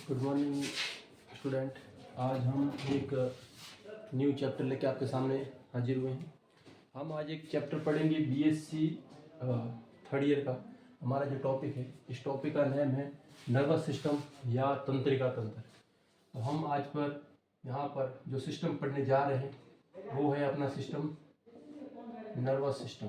Good morning student. आज हम एक न्यू चैप्टर लेके आपके सामने हाजिर हुए हैं। हम आज एक चैप्टर पढ़ेंगे बीएससी थर्ड ईयर का। हमारा जो टॉपिक है, इस टॉपिक का नाम है नर्वस सिस्टम या तंत्रिका तंत्र। तो हम आज पर यहाँ पर जो सिस्टम पढ़ने जा रहे हैं वो है अपना सिस्टम नर्वस सिस्टम,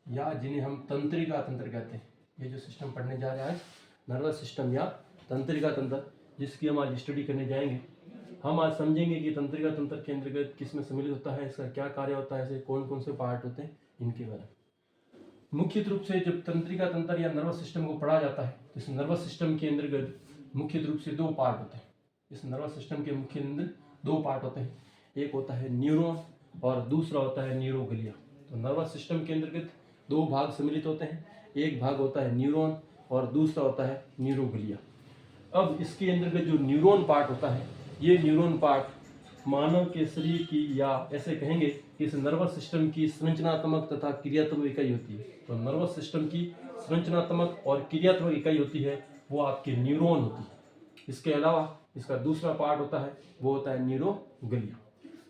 या जिन्हें हम तंत्रिका तंत्र कहते हैं। ये जो सिस्टम पढ़ने जा रहे हैं आज, नर्वस सिस्टम या तंत्रिका तंत्र, जिसकी हम आज स्टडी करने जाएंगे। हम आज समझेंगे कि तंत्रिका तंत्र के अंतर्गत किस में सम्मिलित होता है, इसका क्या कार्य होता है, ऐसे कौन कौन से पार्ट होते हैं, इनके बारे में। मुख्य रूप से जब तंत्रिका तंत्र या नर्वस सिस्टम को पढ़ा जाता है तो इस नर्वस सिस्टम के अंतर्गत मुख्य रूप से दो पार्ट होते हैं। इस नर्वस सिस्टम के मुख्य अंदर दो पार्ट होते हैं, एक होता है न्यूरॉन और दूसरा होता है न्यूरोग्लिया। तो नर्वस सिस्टम के अंतर्गत दो भाग सम्मिलित होते हैं, एक भाग होता है न्यूरॉन और दूसरा होता है न्यूरोग्लिया। अब इसके अंतर्गत जो न्यूरॉन पार्ट होता है, ये न्यूरॉन पार्ट मानव के शरीर की, या ऐसे कहेंगे कि इस नर्वस सिस्टम की संरचनात्मक तथा क्रियात्मक इकाई होती है। तो नर्वस सिस्टम की संरचनात्मक और क्रियात्मक इकाई होती है वो आपके न्यूरॉन होती है। इसके अलावा इसका दूसरा पार्ट होता है वो होता है न्यूरोग्लिया।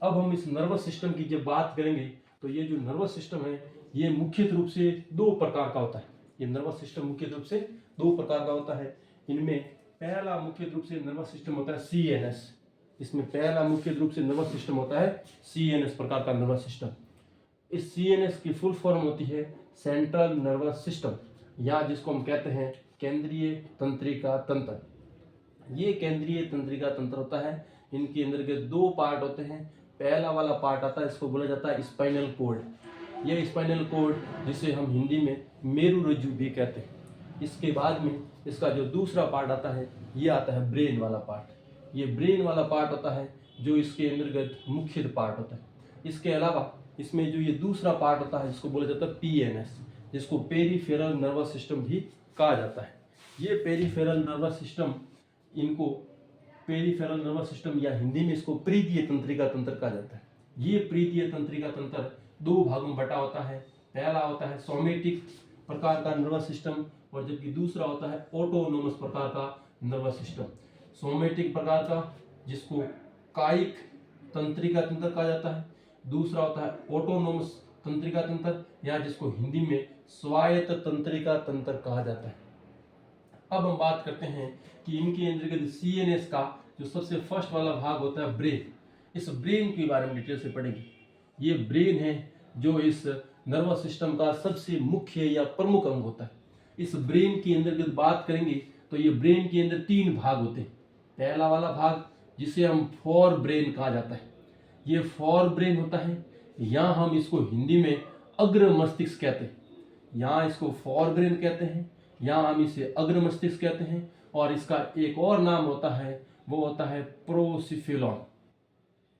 अब हम इस नर्वस सिस्टम की जब बात करेंगे तो ये जो नर्वस सिस्टम है ये मुख्य रूप से दो प्रकार का होता है। ये नर्वस सिस्टम मुख्य रूप से दो प्रकार का होता है। इनमें पहला मुख्य रूप से नर्वस सिस्टम होता है सीएनएस। इसमें पहला मुख्य रूप से नर्वस सिस्टम होता है सीएनएस प्रकार का नर्वस सिस्टम। इस सीएनएस की फुल फॉर्म होती है सेंट्रल नर्वस सिस्टम, या जिसको हम कहते हैं केंद्रीय तंत्रिका तंत्र। ये केंद्रीय तंत्रिका तंत्र होता है। इनके अंदर के दो पार्ट होते हैं। पहला वाला पार्ट आता है, इसको बोला जाता है स्पाइनल कोड। ये स्पाइनल कोड, जिसे हम हिंदी में मेरुरज्जु भी कहते हैं। इसके बाद में इसका जो दूसरा पार्ट आता है ये आता है ब्रेन वाला पार्ट। ये ब्रेन वाला पार्ट होता है जो इसके अंतर्गत मुख्य पार्ट होता है। इसके अलावा इसमें जो ये दूसरा पार्ट होता है इसको बोला जाता है पीएनएस, जिसको पेरिफेरल नर्वस सिस्टम भी कहा जाता है। ये पेरिफेरल नर्वस सिस्टम, इनको पेरिफेरल नर्वस सिस्टम या हिंदी में इसको प्रीतीय तंत्रिका तंत्र कहा जाता है। ये प्रीतीय तंत्रिका तंत्र दो भागों में बटा होता है। पहला होता है सोमेटिक प्रकार का नर्वस सिस्टम और जबकि दूसरा होता है ऑटोनोमस प्रकार का नर्वस सिस्टम। सोमेटिक प्रकार का, जिसको कायिक तंत्रिका तंत्र कहा जाता है। दूसरा होता है ऑटोनोमस तंत्रिका तंत्र, या जिसको हिंदी में स्वायत्त तंत्रिका तंत्र कहा जाता है। अब हम बात करते हैं कि इनके अंतर्गत सीएनएस का जो सबसे फर्स्ट वाला भाग होता है ब्रेन। इस ब्रेन के बारे में डिटेल से पढ़ेंगे। ये ब्रेन है जो इस नर्वस सिस्टम का सबसे मुख्य या प्रमुख अंग होता है। इस ब्रेन के अंतर्गत बात करेंगे तो ये ब्रेन के अंदर तीन भाग होते हैं। पहला वाला भाग जिसे हम फोर ब्रेन कहा जाता है, ये फोर ब्रेन होता है। यहाँ हम इसको हिंदी में अग्र मस्तिष्क कहते हैं। यहाँ इसको फोर ब्रेन कहते हैं, यहाँ हम इसे अग्र मस्तिष्क कहते हैं। और इसका एक और नाम होता है वो होता है प्रोसिफेलॉन।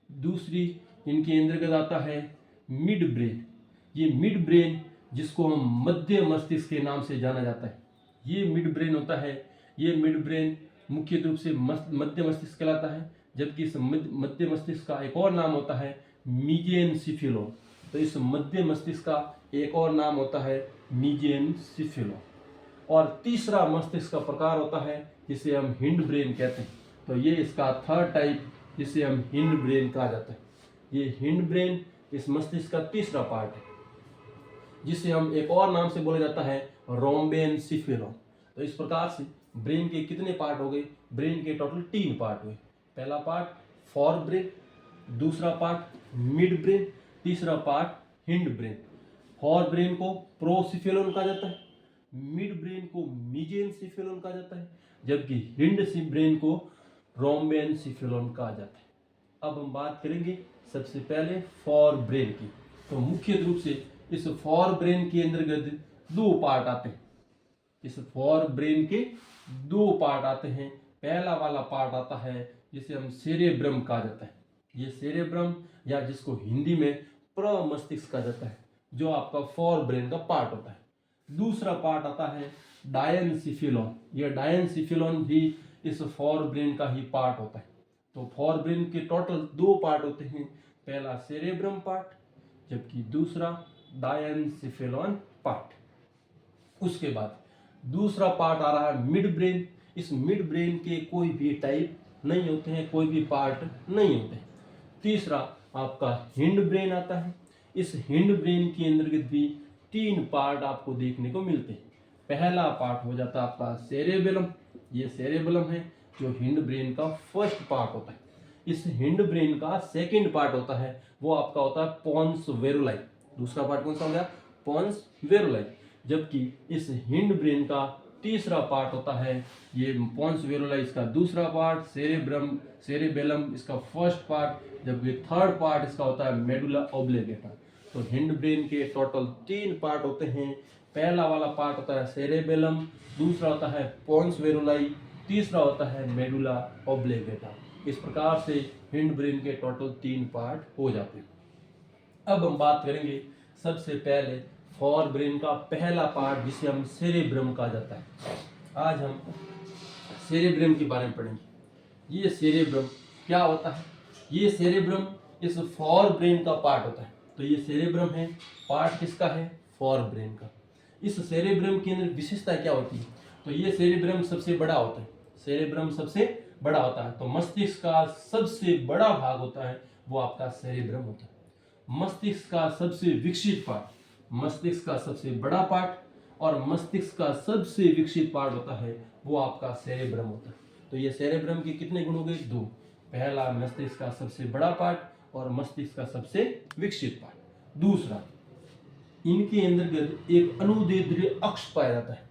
दूसरी इनके अंतर्गत आता है मिड ब्रेन। ये मिड ब्रेन, जिसको हम मध्य मस्तिष्क के नाम से जाना जाता है, ये मिड ब्रेन होता है। ये मिड ब्रेन मुख्य रूप से मध्य मस्तिष्क कहलाता है, जबकि इस मध्य मस्तिष्क का एक और नाम होता है मीजेनसिफेलोन। तो इस मध्य मस्तिष्क का एक और नाम होता है मीजेनसिफेलोन। और तीसरा मस्तिष्क का प्रकार होता है जिसे हम हिंड ब्रेन कहते हैं। तो ये इसका थर्ड टाइप, जिसे हम हिंड ब्रेन कहा जाता है। ये हिंड ब्रेन इस मस्तिष्क का तीसरा पार्ट है, जिसे हम एक और नाम से बोला जाता है रोम्बेनसिफेलोन। तो इस प्रकार से ब्रेन के कितने पार्ट हो गए? ब्रेन के टोटल तीन पार्ट हुए। पहला पार्ट फोर ब्रेन, दूसरा पार्ट मिड ब्रेन, तीसरा part hind brain. Fore brain को प्रोसिफेलोन कहा जाता है, मिड ब्रेन को मीजेनसिफेलोन कहा जाता है, जबकि हिंड ब्रेन को रोम्बेनसिफेलोन कहा जाता है। अब हम बात करेंगे सबसे पहले फोर ब्रेन की। तो मुख्य रूप से इस फोर ब्रेन के अंतर्गत दो पार्ट आते हैं। इस फोर ब्रेन के दो पार्ट आते हैं। पहला वाला पार्ट आता है जिसे हम सेरेब्रम कहा जाता है। ये सेरेब्रम, या जिसको हिंदी में प्रमस्तिष्क कहा जाता है, जो आपका फोर ब्रेन का पार्ट होता है। दूसरा पार्ट आता है डायनसिफेलोन। यह डायनसिफेलोन भी इस फोर ब्रेन का ही पार्ट होता है। तो फोर ब्रेन के टोटल दो पार्ट होते हैं, पहला सेरेब्रम पार्ट, जबकि दूसरा डायनसिफेलोन पार्ट। उसके बाद दूसरा पार्ट आ रहा है मिड ब्रेन। इस मिड ब्रेन के कोई भी टाइप नहीं होते हैं, कोई भी पार्ट नहीं होते हैं। तीसरा आपका हिंड ब्रेन आता है। इस हिंड ब्रेन के अंतर्गत भी 3 पार्ट आपको देखने को मिलते हैं। पहला पार्ट हो जाता है आपका सेरेबेलम। ये सेरेबेलम है जो हिंड ब्रेन का फर्स्ट पार्ट होता है। इस हिंड ब्रेन का सेकंड पार्ट होता है वो आपका होता है पोन्स वेरुलाई। दूसरा पार्ट कौन सा हो गया? पोन्स वेरुलाई। जबकि इस हिंड ब्रेन का तीसरा पार्ट होता है ये पोन्स वेरुलाई, इसका दूसरा पार्ट सेरेबेलम इसका फर्स्ट पार्ट, जबकि थर्ड पार्ट इसका होता है मेडुला ऑब्लिगेटा। तो हिंड ब्रेन के टोटल 3 पार्ट होते हैं। पहला वाला पार्ट होता है सेरेबेलम, दूसरा होता है पोन्स वेरुलाई, तीसरा होता है मेडुला ऑब्लिगेटा। इस प्रकार से हिंड ब्रेन के टोटल 3 पार्ट हो जाते हैं। अब हम बात करेंगे सबसे पहले फॉर ब्रेन का पहला पार्ट जिसे हम सेरेब्रम कहा जाता है। आज हम सेरेब्रम के बारे में पढ़ेंगे। ये सेरेब्रम क्या होता है? ये सेरेब्रम इस फॉर ब्रेन का पार्ट होता है। तो ये सेरेब्रम है, पार्ट किसका है? फॉर ब्रेन का। इस सेरेब्रम के अंदर विशेषता क्या होती है? तो ये सेरेब्रम सबसे बड़ा होता है। सेरेब्रम सबसे बड़ा होता है। तो मस्तिष्क का सबसे बड़ा भाग होता है वो आपका सेरेब्रम होता है। मस्तिष्क का सबसे विकसित पार्ट, मस्तिष्क का सबसे बड़ा पार्ट और मस्तिष्क का सबसे विकसित पार्ट होता है वो आपका सेरेब्रम होता है। तो ये सेरेब्रम के कितने गुण हो गए? 2। पहला मस्तिष्क का सबसे बड़ा पार्ट और मस्तिष्क का सबसे विकसित पार्ट। दूसरा, इनके अंतर्गत एक अनुदैर्ध्य अक्ष पाया जाता है।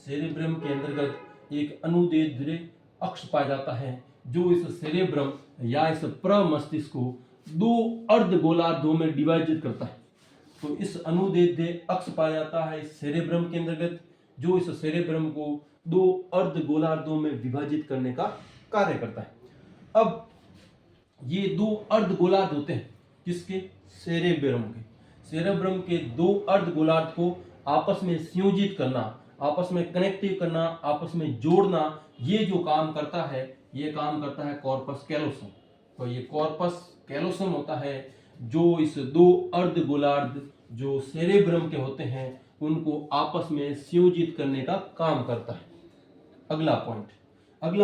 सेरेब्रम के अंतर्गत एक अनुदैर्ध्य अक्ष पाया जाता है जो इस सेरेब्रम या इस प्रमस्तिष्क को 2 अर्धगोलार्धों में डिवाइड करता है। तो इस अनुदैर्ध्य अक्ष पाया जाता है इस सेरेब्रम के अंतर्गत जो इस सेरेब्रम को 2 अर्धगोलार्धों में विभाजित करने का कार्य करता है। अब ये 2 अर्धगोलार्ध होते हैं किसके? सेरेब्रम के। सेरेब्रम के 2 अर्धगोलार्ध को आपस में संयोजित करना, आपस में कनेक्टिव करना, आपस में जोड़ना, ये जो काम करता है ये काम करता है कॉर्पस कैलोसम। तो ये कॉर्पस कैलोसम होता है जो इस 2 अर्धगोलार्ध जो सेरेब्रम के होते हैं उनको आपस में संयोजित करने का काम करता है। अगला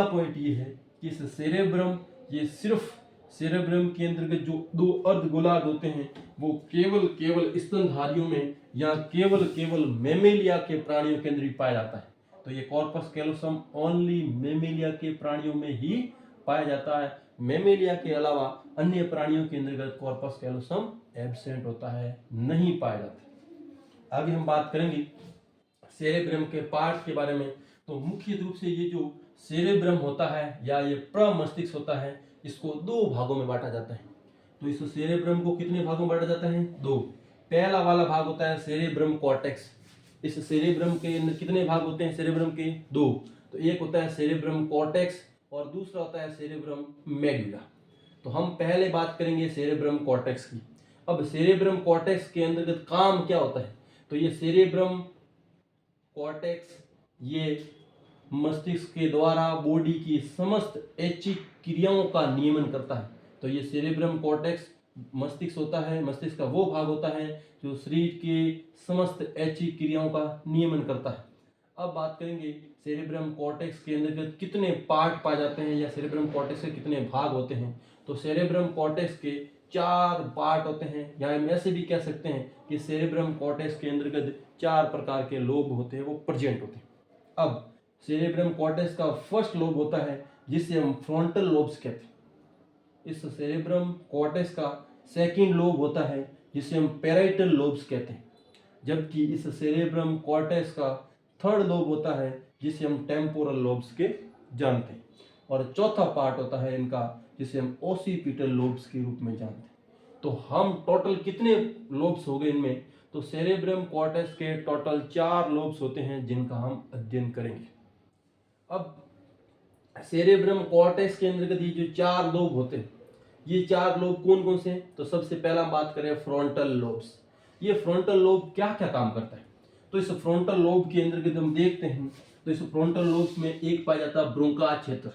पॉइंट ये है कि इस सेरेब्रम, ये सिर्फ सेरेब्रम के अंतर्गत जो 2 अर्धगोलार्ध होते हैं वो केवल स्तनधारियों में या केवल मेमेलिया के प्राणियों के अंदर ही पाया जाता है। तो ये कॉर्पस कैलोसम ओनली मेमेलिया के प्राणियों में ही पाया जाता है। मेमेलिया के अलावा अन्य प्राणियों के अंतर्गत कॉर्पस कैलोसम एब्सेंट होता है, नहीं पाया जाता। आगे हम बात करेंगे सेरेब्रम के पार्ट के बारे में। तो मुख्य रूप से ये जो सेरेब्रम होता है या ये प्रमस्तिष्क होता है इसको 2 भागों में बांटा जाता है। तो इस सेरेब्रम को कितने भागों में बांटा जाता है? 2। पहला वाला भाग होता है सेरेब्रम कॉर्टेक्स। इस सेरेब्रम के कितने भाग होते हैं सेरेब्रम के? 2। तो एक होता है सेरेब्रम कॉर्टेक्स और दूसरा होता है सेरेब्रम मेडुला। तो हम पहले बात करेंगे सेरेब्रम कॉर्टेक्स की। अब सेरेब्रम कॉर्टेक्स के अंतर्गत काम क्या होता है? तो ये सेरेब्रम कॉर्टेक्स ये मस्तिष्क के द्वारा बॉडी की समस्त ऐच्छिक क्रियाओं का नियमन करता है। तो ये सेरेब्रम कॉर्टेक्स मस्तिष्क होता है, मस्तिष्क का वो भाग होता है जो शरीर के समस्त ऐच्छिक क्रियाओं का नियमन करता है। अब बात करेंगे सेरेब्रम कॉर्टेक्स के अंतर्गत कितने पार्ट पाए जाते हैं या सेरेब्रम कॉर्टेक्स के कितने भाग होते हैं। तो सेरेब्रम कॉर्टेक्स के 4 पार्ट होते हैं, या हम ऐसे भी कह सकते हैं कि सेरेब्रम कॉर्टेक्स के अंतर्गत 4 प्रकार के लोब होते हैं, वो प्रेजेंट होते हैं। अब सेरेब्रम कॉर्टेक्स का फर्स्ट लोब होता है जिसे हम फ्रंटल लोब्स कहते हैं। इस सेरेब्रम कॉर्टेक्स का सेकंड लोब होता है जिसे हम पैराइटल लोब्स कहते हैं। जबकि इस सेरेब्रम कॉर्टेक्स का थर्ड लोब होता है जिसे हम टेम्पोरल लोब्स के जानते हैं। और चौथा पार्ट होता है इनका जिसे हम ओसिपिटल लोब्स के रूप में जानते हैं। तो हम टोटल कितने लोब्स हो गए इनमें? तो सेरेब्रम कॉर्टेक्स के टोटल 4 लोब्स होते हैं जिनका हम अध्ययन करेंगे। अब सेरेब्रम कॉर्टेक्स के अंतर्गत ये जो 4 लोब होते हैं, ये 4 लोब कौन कौन से हैं? तो सबसे पहला हम बात करें फ्रंटल लोब्स। ये फ्रंटल लोब क्या क्या काम करता है? तो इस फ्रंटल लोब के अंतर्गत हम देखते हैं तो इस फ्रंटल लोब्स में एक पाया जाता है ब्रोंका क्षेत्र।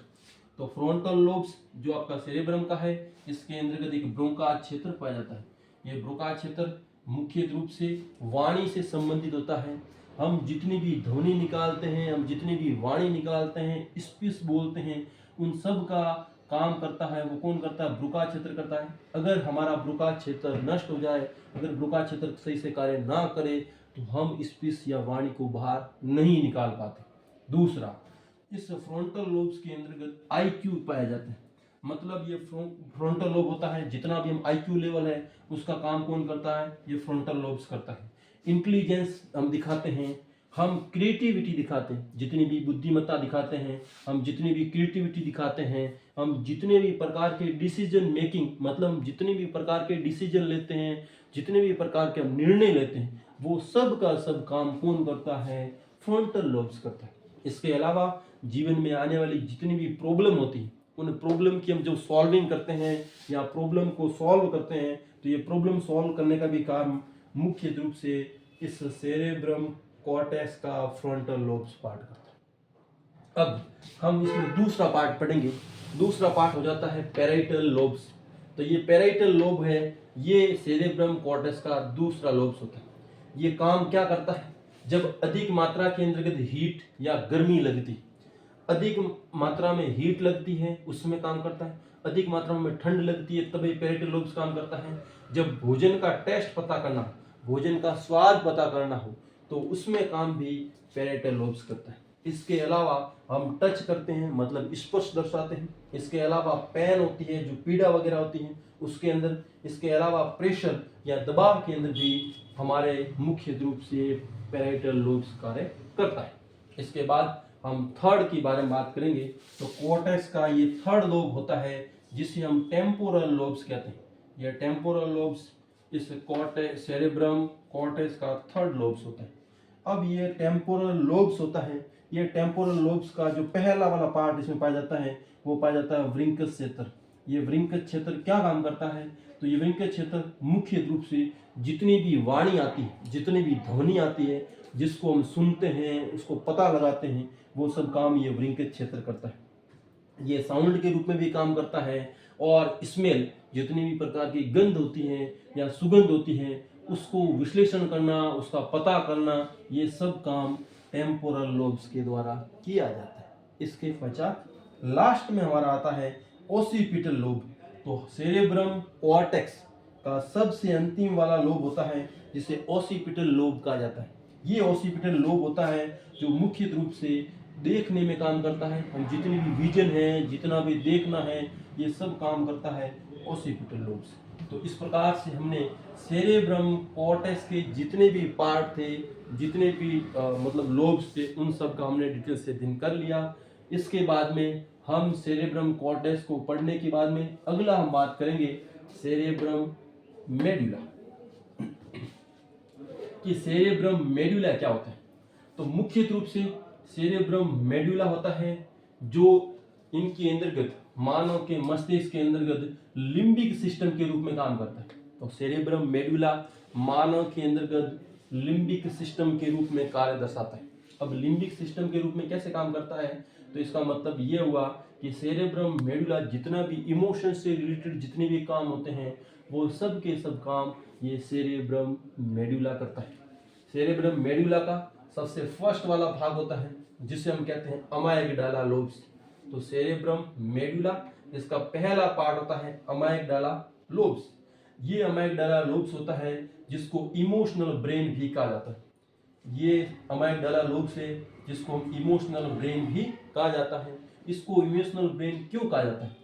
तो फ्रंटल लोब्स जो आपका सेरेब्रम का है इसके अंतर्गत एक ब्रोंका क्षेत्र पाया जाता है। ये ब्रोंका क्षेत्र मुख्य रूप से वाणी से संबंधित होता है। हम जितनी भी ध्वनि निकालते हैं, हम जितनी भी वाणी निकालते हैं, स्पीच बोलते हैं, उन सब का काम करता है वो कौन करता है? ब्रुका क्षेत्र करता है। अगर हमारा ब्रुका क्षेत्र नष्ट हो जाए, अगर ब्रुका क्षेत्र सही से कार्य ना करे, तो हम स्पीच या वाणी को बाहर नहीं निकाल पाते। दूसरा, इस फ्रंटल लोब्स के अंतर्गत आईक्यू पाया जाता है। मतलब ये फ्रंटल लोब होता है, जितना भी हम आईक्यू लेवल है उसका काम कौन करता है? ये फ्रंटल लोब्स करता है। इंटेलिजेंस हम दिखाते हैं, हम क्रिएटिविटी दिखाते हैं, जितनी भी बुद्धिमत्ता दिखाते हैं, हम जितनी भी क्रिएटिविटी दिखाते हैं, हम जितने भी प्रकार के डिसीजन मेकिंग, मतलब हम जितने भी प्रकार के डिसीजन लेते हैं, जितने भी प्रकार के हम निर्णय लेते हैं, वो सब का सब काम कौन करता है? फ्रंटल लोब्स करता है। इसके अलावा जीवन में आने वाली जितनी भी प्रॉब्लम होती है, उन प्रॉब्लम की हम जो सॉल्विंग करते हैं या प्रॉब्लम को सॉल्व करते हैं, तो ये प्रॉब्लम सॉल्व करने का भी काम मुख्य रूप से इस सेरेब्रम कॉर्टेक्स का फ्रंटल लोब्स पार्ट करता है। अब हम इसमें दूसरा पार्ट पढ़ेंगे। दूसरा पार्ट हो जाता है पैराइटल लोब्स। तो ये पैराइटल लोब है, ये सेरेब्रम कॉर्टेक्स का दूसरा लोब्स होता है। ये काम क्या करता है? जब अधिक मात्रा के अंतर्गत हीट या गर्मी लगती, अधिक मात्रा में हीट लगती है उसमें काम करता है, अधिक मात्रा में ठंड लगती है तभी पैराइटल लोब्स काम करता है। जब भोजन का टेस्ट पता करना, भोजन का स्वाद पता करना हो, तो उसमें काम भी पैराइटल लोब्स करता है। इसके अलावा हम टच करते हैं, मतलब स्पर्श दर्शाते हैं। इसके अलावा पेन होती है, जो पीड़ा वगैरह होती है उसके अंदर। इसके अलावा प्रेशर या दबाव के अंदर भी हमारे मुख्य रूप से पैराइटल लोब्स कार्य करता है। इसके बाद हम थर्ड की बारे में बात करेंगे। तो कॉर्टेक्स का ये थर्ड लोब होता है जिसे हम टेम्पोरल लोब्स कहते हैं। ये टेम्पोरल लोब्स इस कॉर्टेक्स सेरेब्रम कॉर्टेक्स का थर्ड लोब्स होता है। अब ये टेम्पोरल लोब्स होता है, ये टेम्पोरल लोब्स का जो पहला वाला पार्ट इसमें पाया जाता है वो पाया जाता है वृंकस क्षेत्र। ये वृंकस क्षेत्र क्या काम करता है? तो ये वृंकस क्षेत्र मुख्य रूप से जितनी भी वाणी आती है, जितनी भी ध्वनि आती है, जिसको हम सुनते हैं, उसको पता लगाते हैं, वो सब काम ये वृंकस क्षेत्र करता है। ये साउंड के रूप में भी काम करता है, और स्मेल, जितनी भी प्रकार की गंध होती है या सुगंध होती है, उसको विश्लेषण करना, उसका पता करना, ये सब काम टेम्पोरल लोब्स के द्वारा किया जाता है। इसके पश्चात लास्ट में हमारा आता है ओसिपिटल लोब। तो सेरेब्रम कॉर्टेक्स का सबसे अंतिम वाला लोब होता है जिसे ओसिपिटल लोब कहा जाता है। ये ओसिपिटल लोब होता है जो मुख्य रूप से देखने में काम करता है। हम जितनी भी विजन है, जितना भी देखना है, ये सब काम करता है ओसिपिटल लोब से। तो इस प्रकार से हमने सेरेब्रम कॉर्टेक्स के जितने भी पार्ट थे, जितने भी मतलब लोब्स थे, उन सब का हमने डिटेल से अध्ययन कर लिया। इसके बाद में हम सेरेब्रम कॉर्टेक्स को पढ़ने के बाद में अगला हम बात करेंगे सेरेब्रम मेडुला। कि सेरेब्रम मेडुला क्या होता है? तो मुख्य रूप से सेरेब्रम मेडुला होता है जो इनके अंतर्गत, मानव के मस्तिष्क के अंतर्गत लिम्बिक सिस्टम के रूप में काम करता है। तो सेरेब्रम मेडुला मानव के अंतर्गत लिम्बिक सिस्टम के रूप में कार्य दर्शाता है। अब लिम्बिक सिस्टम के रूप में कैसे काम करता है? तो इसका मतलब ये हुआ कि सेरेब्रम मेडुला जितना भी इमोशन से रिलेटेड जितने भी काम होते हैं, वो सब के सब काम ये सेरेब्रम मेडुला करता है। सेरेब्रम मेडुला का सबसे फर्स्ट वाला भाग होता है जिसे हम कहते हैं अमाइगडाला लोब्स। तो सेरेब्रम मेडुला, इसका पहला पार्ट होता है अमाइगडाला लोब्स। ये अमाइगडाला लोब्स होता है जिसको इमोशनल ब्रेन भी कहा जाता है। ये अमाइगडाला लोब्स है जिसको हम इमोशनल ब्रेन भी कहा जाता है। इसको इमोशनल ब्रेन क्यों कहा जाता है?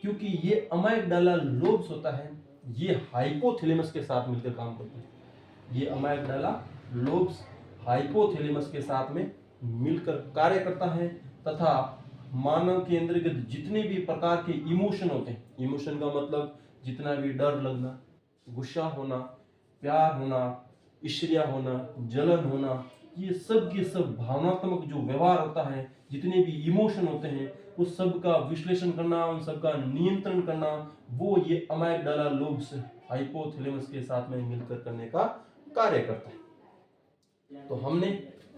क्योंकि ये अमाइगडाला लोब्स होता है, ये हाइपोथैलेमस के साथ मिलकर काम करता है। ये अमाइगडाला लोब्स हाइपोथैलेमस के साथ में मिलकर कार्य करता है, तथा मानव के अंतर्गत जितने भी प्रकार के इमोशन होते हैं, इमोशन का मतलब जितना भी डर लगना, गुस्सा होना, प्यार होना, ईर्ष्या होना, जलन होना, ये सब के सब भावनात्मक जो व्यवहार होता है, जितने भी इमोशन होते हैं, उस सब का विश्लेषण करना, उन सब का नियंत्रण करना, वो ये अमाइगडाला लोब्स हाइपोथैलेमस के साथ में मिलकर करने का कार्य करता है। तो हमने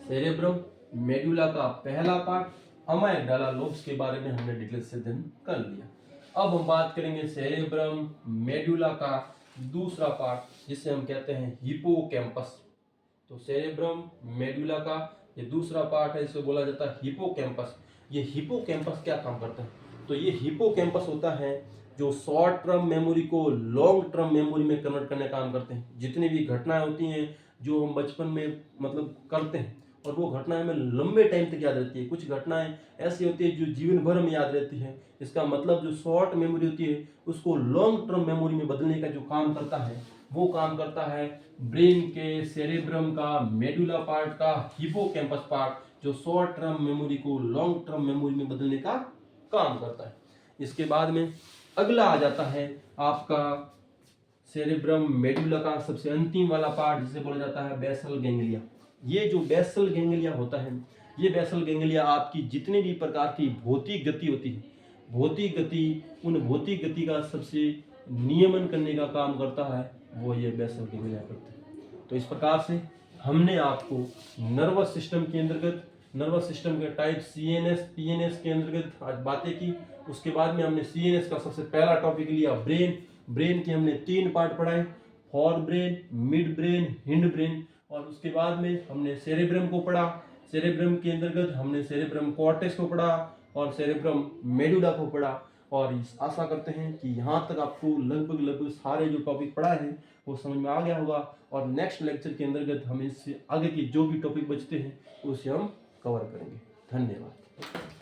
सेरेब्रम मेडुला का पहला पार्ट अमाइगडाला लोब्स के बारे में हमने डिटेल से अध्ययन कर लिया। अब हम बात करेंगे सेरेब्रम मेडुला का दूसरा पार्ट जिसे हम कहते हैं हिपोकैम्पस। तो सेरेब्रम मेडुला का ये दूसरा पार्ट है, इसे बोला जाता है हिपोकैम्पस। ये हिपोकैम्पस क्या काम करता है? तो ये हिपोकैम्पस होता है जो शॉर्ट टर्म मेमोरी को लॉन्ग टर्म मेमोरी में कन्वर्ट करने का काम करते हैं। जितनी भी घटनाएं होती हैं जो हम बचपन में मतलब करते हैं और वो घटनाएं हमें लंबे टाइम तक याद रहती है। कुछ घटनाएं ऐसी होती है जो जीवन भर में याद रहती है। इसका मतलब जो शॉर्ट मेमोरी होती है उसको लॉन्ग टर्म मेमोरी में बदलने का जो काम करता है वो काम करता है ब्रेन के सेरेब्रम का मेडुला पार्ट का हिपोकैम्पस पार्ट, जो शॉर्ट टर्म मेमोरी को लॉन्ग टर्म मेमोरी में बदलने का काम करता है। इसके बाद में अगला आ जाता है आपका सेरेब्रम मेडुला का सबसे अंतिम वाला पार्ट, जिसे बोला जाता है बेसल गैंग्लिया। ये जो बेसल गैंग्लिया होता है, ये बेसल गैंग्लिया आपकी जितनी भी प्रकार की भौतिक गति होती है, भौतिक गति, उन भौतिक गति का सबसे नियमन करने का काम करता है वो ये बेसल गैंग्लिया करता है। तो इस प्रकार से हमने आपको नर्वस सिस्टम के अंतर्गत, नर्वस सिस्टम के टाइप सीएनएस पीएनएस के अंतर्गत आज बातें की। उसके बाद में हमने सीएनएस का सबसे पहला टॉपिक लिया ब्रेन। ब्रेन के हमने 3 पार्ट पढ़ाए, for brain, mid brain, hind brain. और उसके बाद में हमने सेरेब्रम को पढ़ा। सेरेब्रम के अंतर्गत हमने सेरेब्रम कॉर्टेक्स को पढ़ा और सेरेब्रम मेडुला को पढ़ा। और आशा करते हैं कि यहाँ तक आपको लगभग सारे जो टॉपिक पढ़ा है वो समझ में आ गया होगा। और नेक्स्ट लेक्चर के अंतर्गत हम इससे आगे के जो भी टॉपिक बचते हैं उसे हम कवर करेंगे। धन्यवाद।